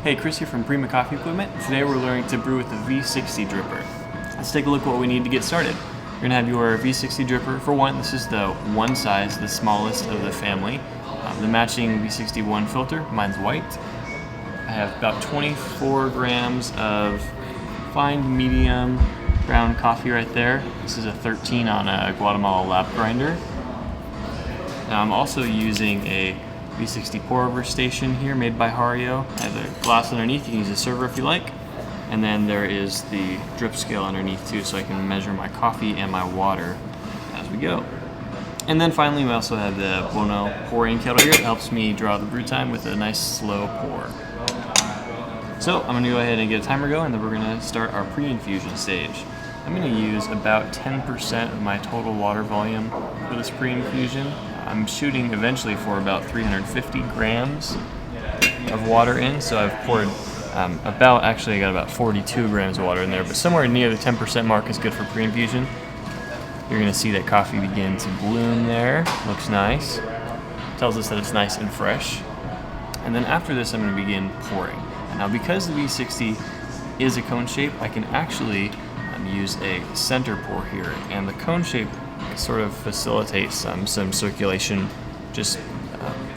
Hey, Chris here from Prima Coffee Equipment. Today we're learning to brew with the V60 dripper. Let's take a look at what we need to get started. You're gonna have your V60 dripper. For one, this is the one size, the smallest of the family. The matching V60 1 filter, mine's white. I have about 24 grams of fine medium ground coffee right there. This is a 13 on a Guatemala lap grinder. Now I'm also using a V60 pour over station here made by Hario. I have a glass underneath, you can use a server if you like. And then there is the drip scale underneath too, so I can measure my coffee and my water as we go. And then finally we also have the Bono pouring kettle here. It helps me draw the brew time with a nice slow pour. So I'm gonna go ahead and get a timer going, and then we're gonna start our pre-infusion stage. I'm gonna use about 10% of my total water volume for this pre-infusion. I'm shooting eventually for about 350 grams of water in, so I've poured I got about 42 grams of water in there, but somewhere near the 10% mark is good for pre-infusion. You're gonna see that coffee begin to bloom there. Looks nice. Tells us that it's nice and fresh. And then after this, I'm gonna begin pouring. Now because the V60 is a cone shape, I can actually use a center pour here, and the cone shape sort of facilitates some circulation just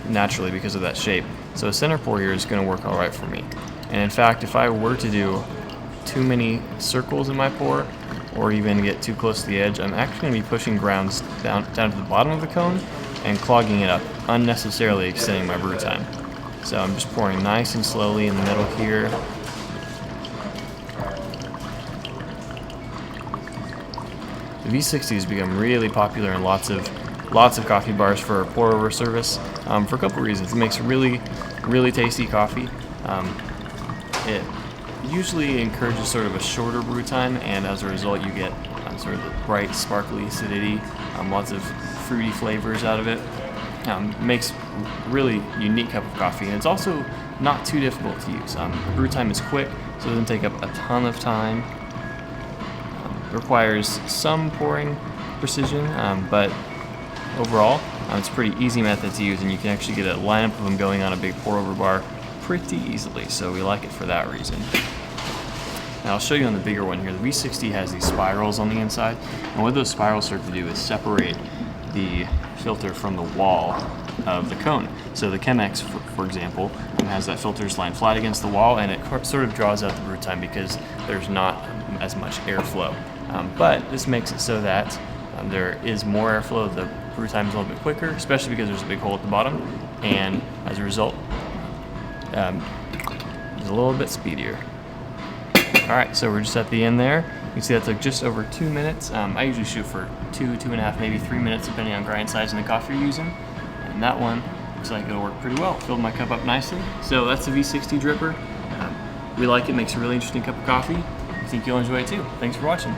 naturally because of that shape. So a center pour here is going to work all right for me. And in fact, if I were to do too many circles in my pour, or even get too close to the edge, I'm actually going to be pushing grounds down to the bottom of the cone and clogging it up, unnecessarily extending my brew time. So I'm just pouring nice and slowly in the middle here. The V60 has become really popular in lots of coffee bars for pour over service for a couple reasons. It makes really tasty coffee. It usually encourages sort of a shorter brew time, and as a result you get sort of the bright, sparkly acidity, lots of fruity flavors out of it. Makes a really unique cup of coffee, and it's also not too difficult to use. The brew time is quick, so it doesn't take up a ton of time. Requires some pouring precision, but overall it's a pretty easy method to use, and you can actually get a lineup of them going on a big pour over bar pretty easily, so we like it for that reason. Now I'll show you on the bigger one here. The V60 has these spirals on the inside, and what those spirals start to do is separate the filter from the wall of the cone. So the Chemex, for example, has that filter lying flat against the wall, and it sort of draws out the brew time because there's not as much airflow. But this makes it so that there is more airflow, the brew time is a little bit quicker, especially because there's a big hole at the bottom, and as a result, it's a little bit speedier. Alright, so we're just at the end there. You can see that took just over 2 minutes. I usually shoot for 2.5, maybe 3 minutes, depending on grind size and the coffee you're using. And that one looks like it'll work pretty well. Filled my cup up nicely. So that's the V60 dripper. We like it, makes a really interesting cup of coffee. I think you'll enjoy it too. Thanks for watching.